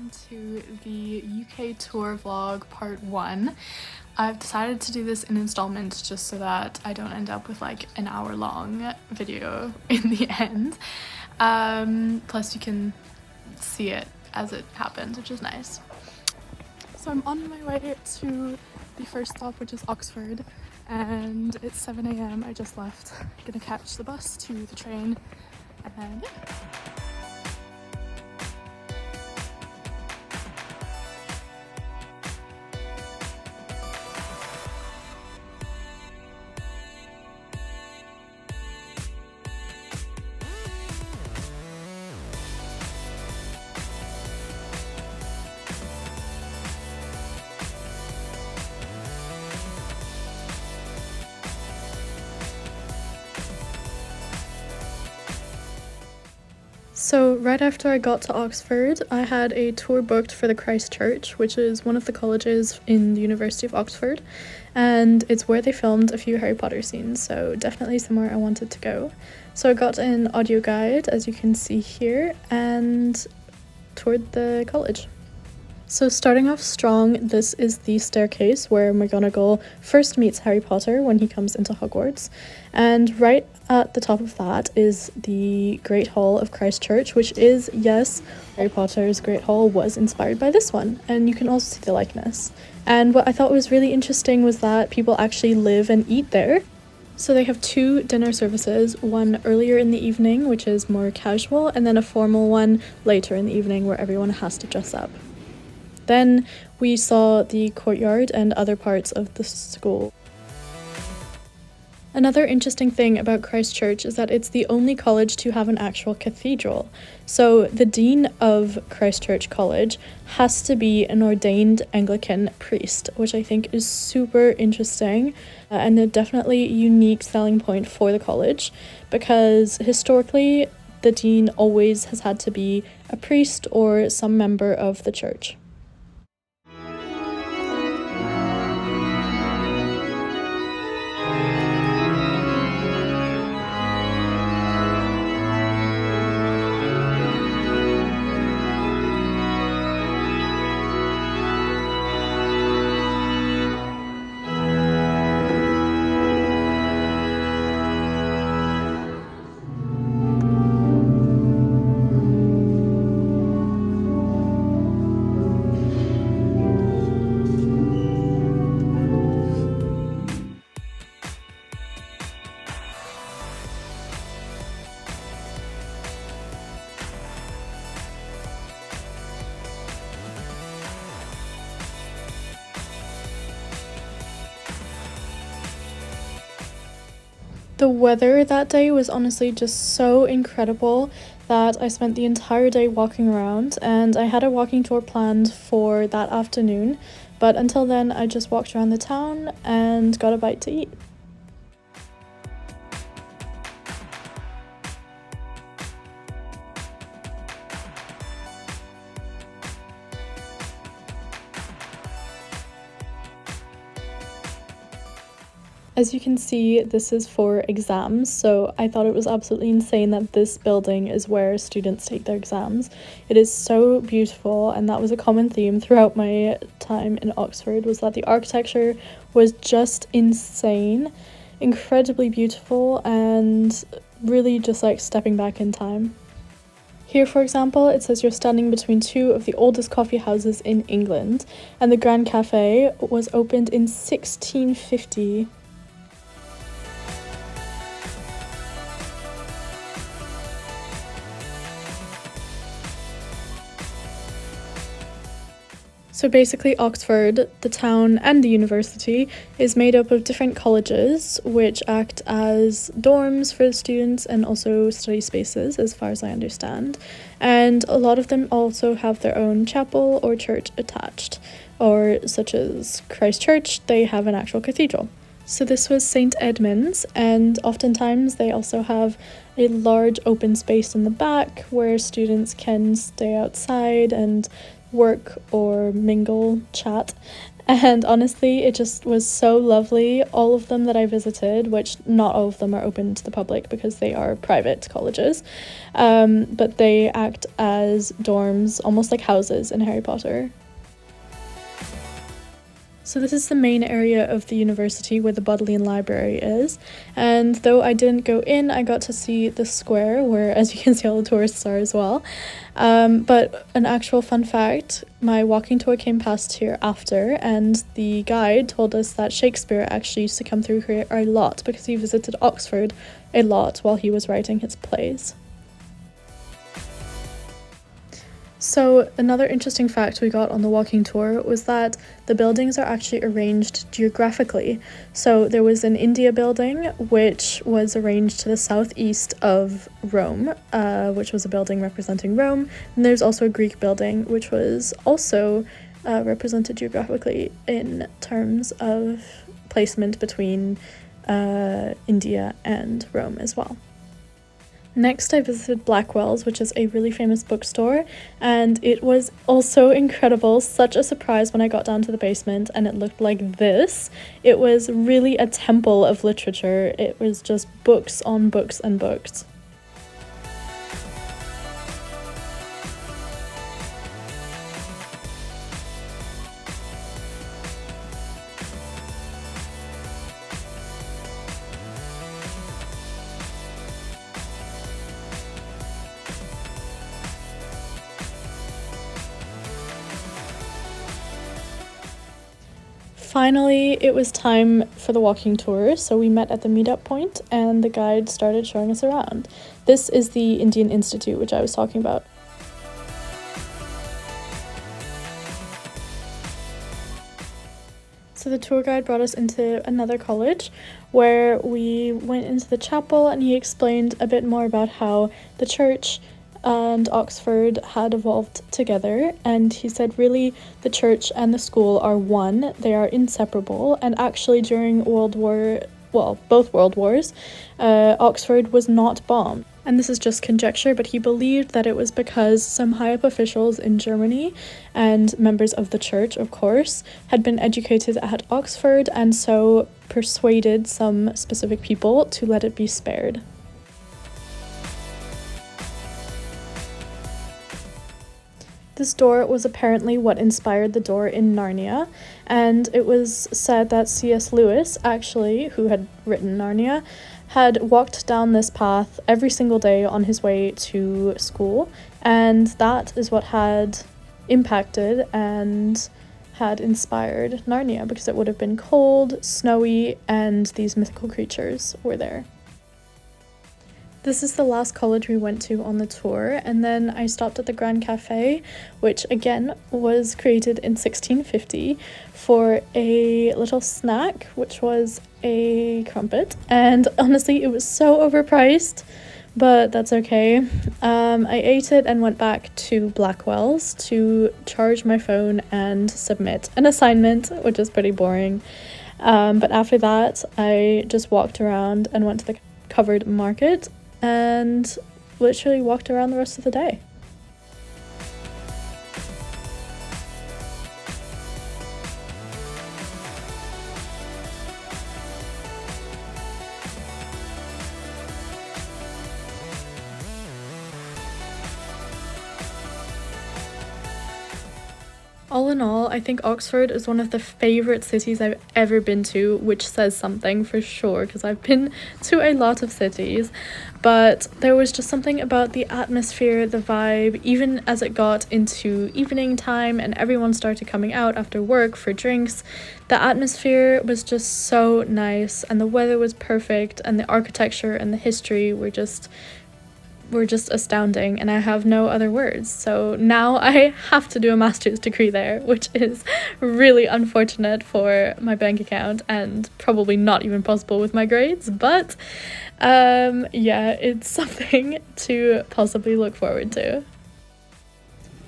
welcome to the UK tour vlog part 1. I've decided to do this in installments just so that I don't end up with like an hour-long video in the end. Plus you can see it as it happens, which is nice. So I'm on my way to the first stop, which is Oxford, and it's 7 AM. I just left. I'm gonna catch the bus to the train, and yeah. So right after I got to Oxford, I had a tour booked for the Christ Church, which is one of the colleges in the University of Oxford, and it's where they filmed a few Harry Potter scenes, so definitely somewhere I wanted to go. So I got an audio guide, as you can see here, and toured the college. So starting off strong, this is the staircase where McGonagall first meets Harry Potter when he comes into Hogwarts, and right at the top of that is the Great Hall of Christ Church, which is, yes, Harry Potter's Great Hall was inspired by this one, and you can also see the likeness. And what I thought was really interesting was that people actually live and eat there. So they have 2 dinner services, one earlier in the evening, which is more casual, and then a formal one later in the evening where everyone has to dress up. Then we saw the courtyard and other parts of the school. Another interesting thing about Christ Church is that it's the only college to have an actual cathedral. So the dean of Christ Church College has to be an ordained Anglican priest, which I think is super interesting and a definitely unique selling point for the college, because historically the dean always has had to be a priest or some member of the church. The weather that day was honestly just so incredible that I spent the entire day walking around, and I had a walking tour planned for that afternoon, but until then I just walked around the town and got a bite to eat. As you can see, this is for exams, so I thought it was absolutely insane that this building is where students take their exams. It is so beautiful, and that was a common theme throughout my time in Oxford, was that the architecture was just insane, incredibly beautiful, and really just like stepping back in time. Here, for example, it says you're standing between 2 of the oldest coffee houses in England, and the Grand Cafe was opened in 1650. So basically Oxford, the town and the university, is made up of different colleges which act as dorms for the students and also study spaces, as far as I understand. And a lot of them also have their own chapel or church attached, or such as Christ Church, they have an actual cathedral. So this was St. Edmund's, and oftentimes they also have a large open space in the back where students can stay outside and work or mingle, chat, And honestly, it just was so lovely. All of them that I visited, which not all of them are open to the public because they are private colleges, but they act as dorms, almost like houses in Harry Potter. So this is the main area of the university where the Bodleian Library is, and though I didn't go in, I got to see the square where, as you can see, all the tourists are as well. But an actual fun fact, my walking tour came past here after, and the guide told us that Shakespeare actually used to come through here a lot because he visited Oxford a lot while he was writing his plays. So another interesting fact we got on the walking tour was that the buildings are actually arranged geographically. So there was an India building which was arranged to the southeast of Rome, which was a building representing Rome, and there's also a Greek building which was also represented geographically in terms of placement between India and Rome as well. Next, I visited Blackwell's, which is a really famous bookstore, and it was also incredible. Such a surprise when I got down to the basement and it looked like this. It was really a temple of literature. It was just books on books and books. Finally, it was time for the walking tour, so we met at the meetup point and the guide started showing us around. This is the Indian Institute, which I was talking about. So the tour guide brought us into another college where we went into the chapel and he explained a bit more about how the church and Oxford had evolved together, and he said really the church and the school are one, they are inseparable, and actually during both World Wars, Oxford was not bombed. And this is just conjecture, but he believed that it was because some high-up officials in Germany and members of the church, of course, had been educated at Oxford and so persuaded some specific people to let it be spared. This door was apparently what inspired the door in Narnia, and it was said that C.S. Lewis, actually, who had written Narnia, had walked down this path every single day on his way to school, and that is what had impacted and had inspired Narnia, because it would have been cold, snowy, and these mythical creatures were there. This is the last college we went to on the tour, and then I stopped at the Grand Cafe, which again was created in 1650 for a little snack, which was a crumpet, and honestly it was so overpriced, but that's okay. I ate it and went back to Blackwell's to charge my phone and submit an assignment, which is pretty boring. But after that I just walked around and went to the covered market and literally walked around the rest of the day. All in all, I think Oxford is one of the favourite cities I've ever been to, which says something for sure, because I've been to a lot of cities, but there was just something about the atmosphere, the vibe, even as it got into evening time and everyone started coming out after work for drinks. The atmosphere was just so nice, and the weather was perfect, and the architecture and the history were just astounding, and I have no other words. So now I have to do a master's degree there, which is really unfortunate for my bank account and probably not even possible with my grades, but yeah, it's something to possibly look forward to.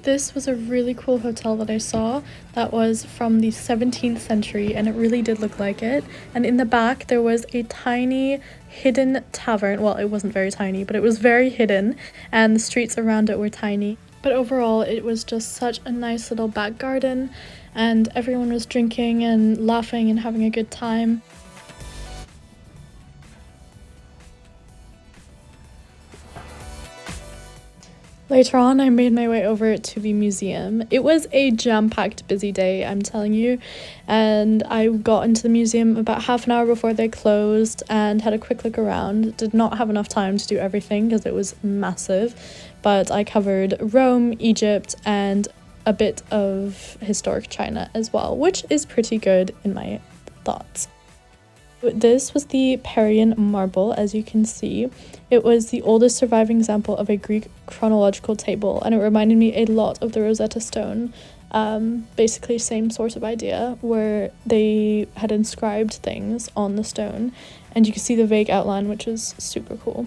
This was a really cool hotel that I saw that was from the 17th century, and it really did look like it. And in the back there was a tiny hidden tavern. Well, it wasn't very tiny, but it was very hidden, and the streets around it were tiny. But overall, it was just such a nice little back garden, and everyone was drinking and laughing and having a good time. Later on, I made my way over to the museum. It was a jam-packed busy day, I'm telling you, and I got into the museum about half an hour before they closed and had a quick look around. Did not have enough time to do everything because it was massive, but I covered Rome, Egypt, and a bit of historic China as well, which is pretty good in my thoughts. This was the Parian marble, as you can see. It was the oldest surviving example of a Greek chronological table, and it reminded me a lot of the Rosetta Stone. Basically same sort of idea, where they had inscribed things on the stone, and you can see the vague outline, which is super cool.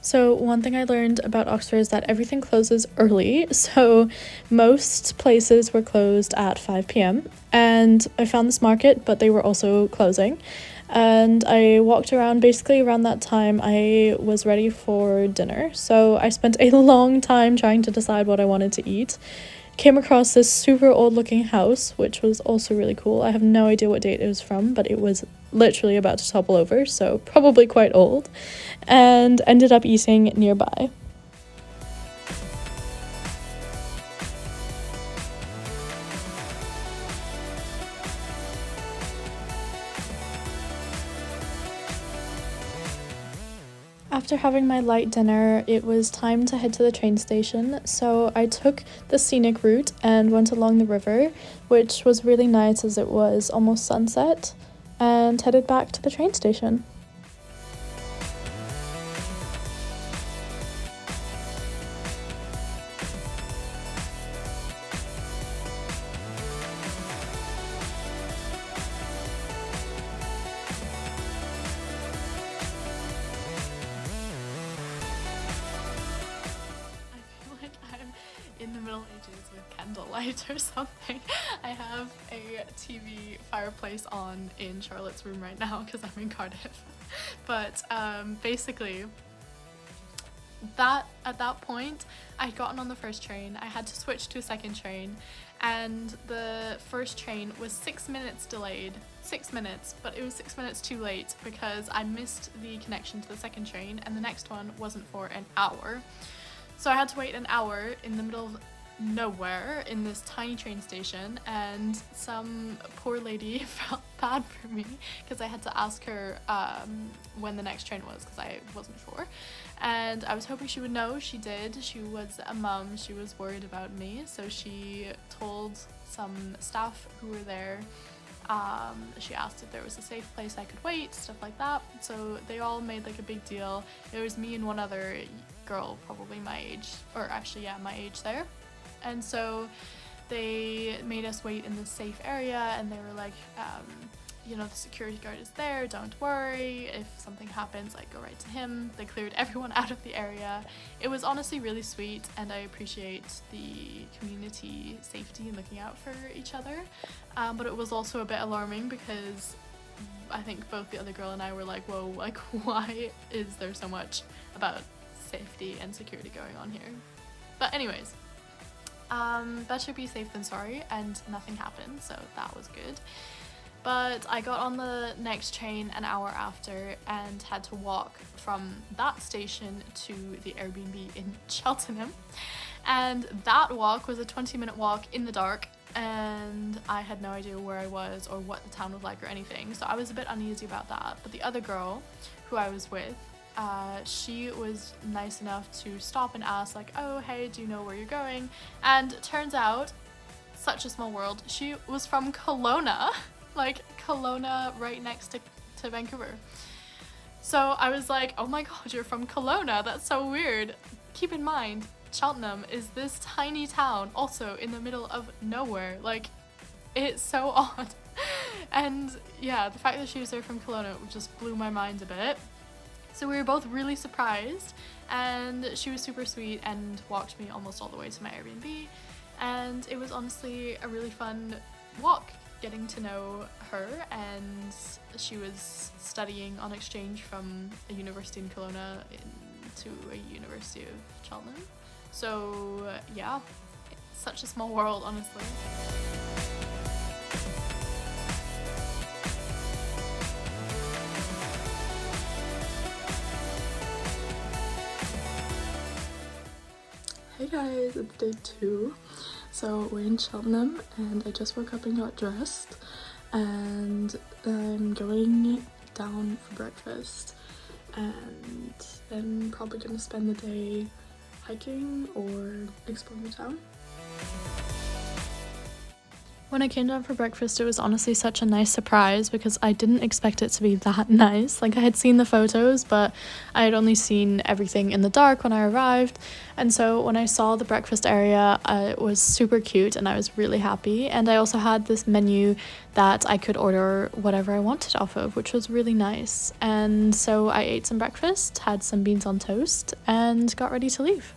So one thing I learned about Oxford is that everything closes early, so most places were closed at 5 p.m. and I found this market, but they were also closing, and I walked around. Basically around that time I was ready for dinner, so I spent a long time trying to decide what I wanted to eat. Came across this super old looking house, which was also really cool. I have no idea what date it was from, but it was literally about to topple over, so probably quite old, and ended up eating nearby. After having my light dinner, it was time to head to the train station, so I took the scenic route and went along the river, which was really nice as it was almost sunset, and headed back to the train station. In the Middle Ages with candlelight or something. I have a TV fireplace on in Charlotte's room right now because I'm in Cardiff. But basically, at that point, I'd gotten on the first train. I had to switch to a second train, and the first train was 6 minutes delayed. 6 minutes, but it was 6 minutes too late because I missed the connection to the second train, and the next one wasn't for an hour. So I had to wait an hour in the middle of nowhere in this tiny train station, and some poor lady felt bad for me because I had to ask her when the next train was because I wasn't sure, and I was hoping she would know. She did. She was a mum. She was worried about me, so she told some staff who were there. She asked if there was a safe place I could wait, stuff like that. So they all made like a big deal. It was me and one other girl, probably my age, or actually yeah, my age there. And so they made us wait in this safe area, and they were like, you know, the security guard is there, don't worry, if something happens, like, go right to him. They cleared everyone out of the area. It was honestly really sweet, and I appreciate the community safety and looking out for each other, but it was also a bit alarming because I think both the other girl and I were like, whoa, like, why is there so much about safety and security going on here? But anyways, better be safe than sorry, and nothing happened, so that was good. But I got on the next train an hour after and had to walk from that station to the Airbnb in Cheltenham, and that walk was a 20-minute walk in the dark, and I had no idea where I was or what the town was like or anything, so I was a bit uneasy about that. But the other girl who I was with, she was nice enough to stop and ask, like, oh hey, do you know where you're going? And it turns out, such a small world, she was from Kelowna, like Kelowna right next to Vancouver. So I was like, oh my god, you're from Kelowna, that's so weird. Keep in mind, Cheltenham is this tiny town also in the middle of nowhere, like, it's so odd. And yeah, the fact that she was there from Kelowna just blew my mind a bit. So we were both really surprised, and she was super sweet and walked me almost all the way to my Airbnb, and it was honestly a really fun walk getting to know her. And she was studying on exchange from a university in Kelowna to a university of Cheltenham. So yeah, it's such a small world, honestly. Hey guys, it's day 2. So we're in Cheltenham and I just woke up and got dressed, and I'm going down for breakfast, and then probably gonna spend the day hiking or exploring the town. When I came down for breakfast, it was honestly such a nice surprise because I didn't expect it to be that nice. Like, I had seen the photos, but I had only seen everything in the dark when I arrived. And so when I saw the breakfast area, it was super cute and I was really happy. And I also had this menu that I could order whatever I wanted off of, which was really nice. And so I ate some breakfast, had some beans on toast, and got ready to leave.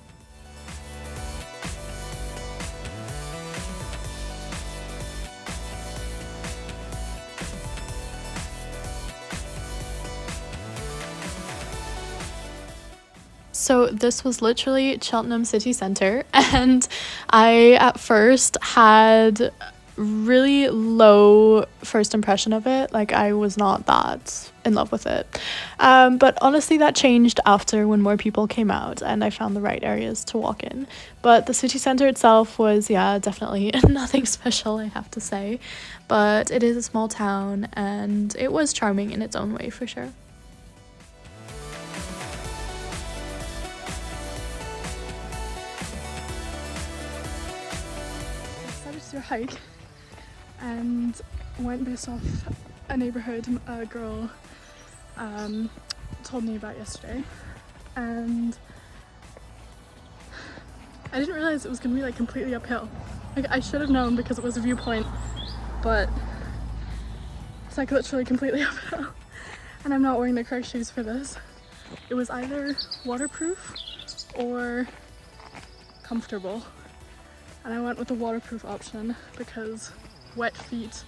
So this was literally Cheltenham city centre, and I at first had really low first impression of it. Like, I was not that in love with it, but honestly that changed after when more people came out and I found the right areas to walk in. But the city centre itself was, yeah, definitely nothing special, I have to say, but it is a small town and it was charming in its own way for sure. To a hike and went based off a neighborhood a girl told me about yesterday, and I didn't realize it was gonna be like completely uphill. Like, I should have known because it was a viewpoint, but it's like literally completely uphill, and I'm not wearing the correct shoes for this. It was either waterproof or comfortable, and I went with the waterproof option because wet feet,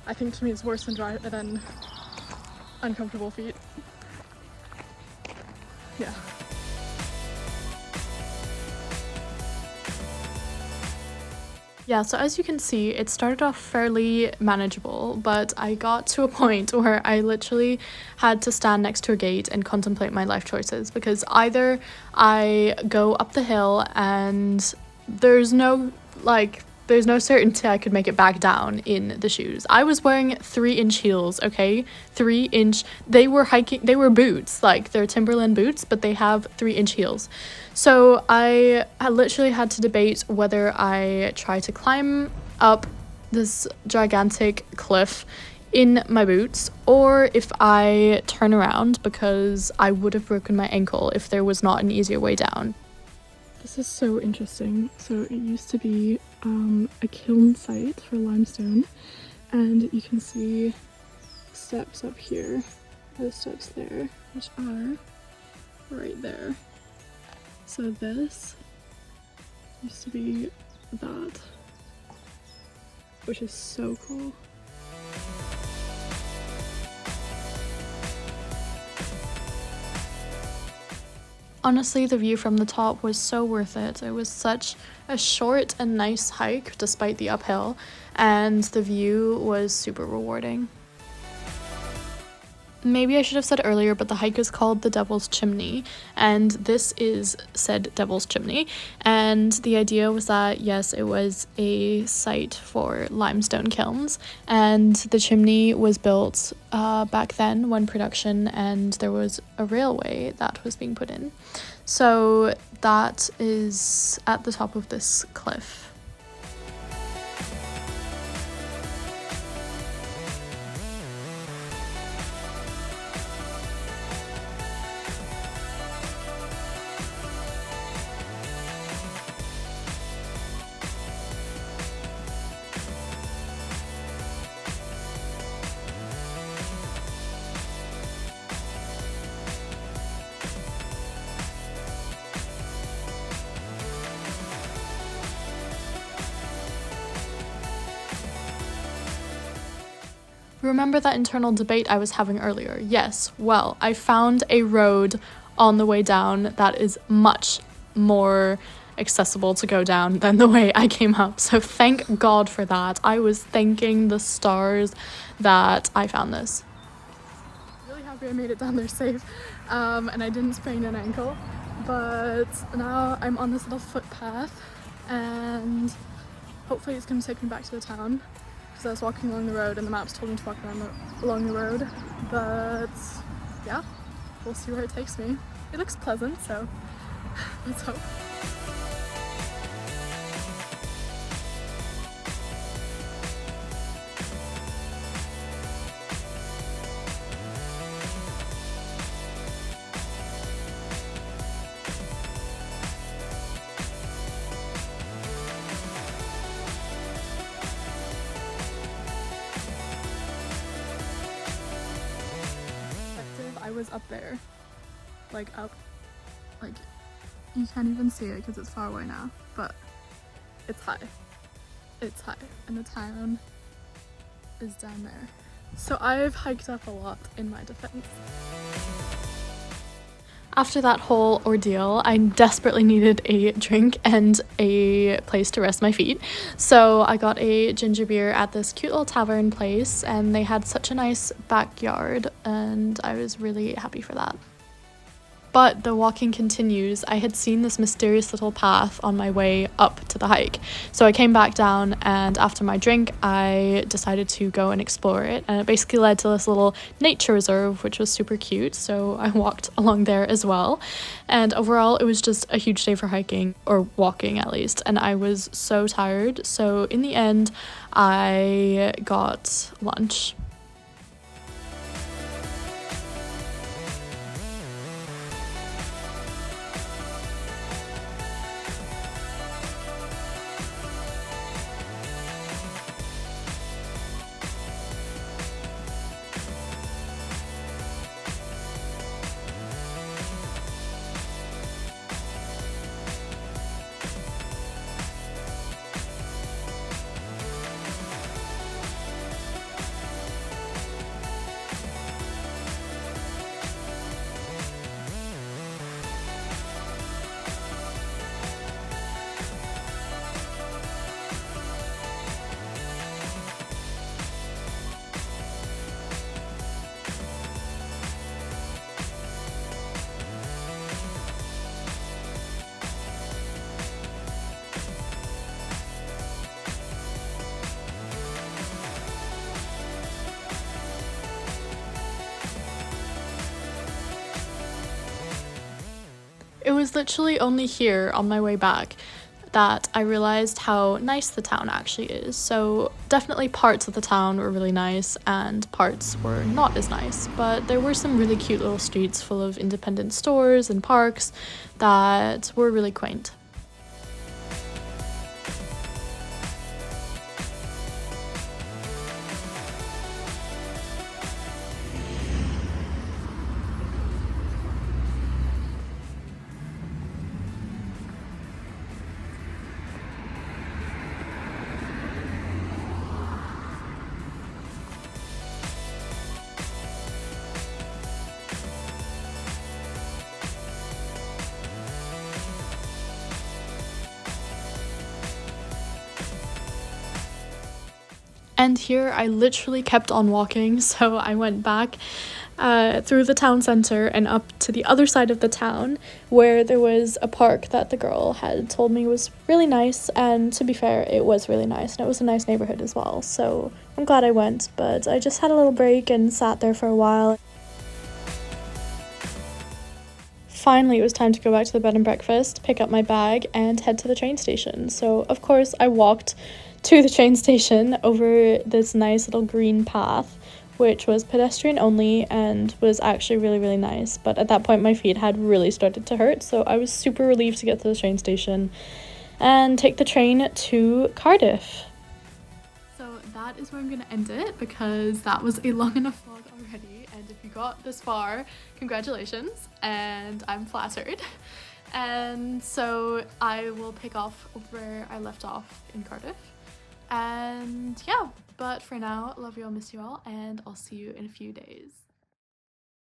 I think, to me is worse than uncomfortable feet. Yeah. Yeah, so as you can see, it started off fairly manageable, but I got to a point where I literally had to stand next to a gate and contemplate my life choices, because either I go up the hill and there's no certainty I could make it back down in the shoes. I was wearing 3-inch heels, okay? 3-inch. They were boots, like they're Timberland boots, but they have 3-inch heels. So I literally had to debate whether I try to climb up this gigantic cliff in my boots or if I turn around, because I would have broken my ankle if there was not an easier way down. This is so interesting. So it used to be a kiln site for limestone, and you can see steps up here, the steps there, which are right there. So this used to be that, which is so cool. Honestly, the view from the top was so worth it. It was such a short and nice hike despite the uphill, and the view was super rewarding. Maybe I should have said earlier, but the hike is called the Devil's Chimney, and this is said Devil's Chimney, and the idea was that, yes, it was a site for limestone kilns, and the chimney was built back then when production and there was a railway that was being put in. So that is at the top of this cliff. Remember that internal debate I was having earlier? Yes, well, I found a road on the way down that is much more accessible to go down than the way I came up. So thank God for that. I was thanking the stars that I found this. Really happy I made it down there safe, and I didn't sprain an ankle. But now I'm on this little footpath, and hopefully it's going to take me back to the town, because I was walking along the road and the maps told me to walk along the road. But yeah, we'll see where it takes me. It looks pleasant, so let's hope. I was up there, like you can't even see it because it's far away now, but it's high, and the town is down there. So I've hiked up a lot in my defense. After that whole ordeal, I desperately needed a drink and a place to rest my feet. So I got a ginger beer at this cute little tavern place, and they had such a nice backyard, and I was really happy for that. But the walking continues. I had seen this mysterious little path on my way up to the hike. So I came back down, and after my drink, I decided to go and explore it. And it basically led to this little nature reserve, which was super cute. So I walked along there as well. And overall, it was just a huge day for hiking, or walking at least. And I was so tired. So in the end, I got lunch. It was literally only here on my way back that I realized how nice the town actually is. So definitely parts of the town were really nice and parts were not as nice, but there were some really cute little streets full of independent stores and parks that were really quaint. And here I literally kept on walking, so I went back through the town centre and up to the other side of the town, where there was a park that the girl had told me was really nice, and to be fair, it was really nice, and it was a nice neighbourhood as well, so I'm glad I went, but I just had a little break and sat there for a while. Finally, it was time to go back to the bed and breakfast, pick up my bag, and head to the train station. So, of course, I walked to the train station over this nice little green path, which was pedestrian only and was actually really, really nice. But at that point, my feet had really started to hurt, so I was super relieved to get to the train station and take the train to Cardiff. So that is where I'm going to end it, because that was a long enough vlog already, and if you got this far, congratulations, and I'm flattered. And so I will pick off where I left off in Cardiff. And yeah, but for now, love you all, miss you all, and I'll see you in a few days.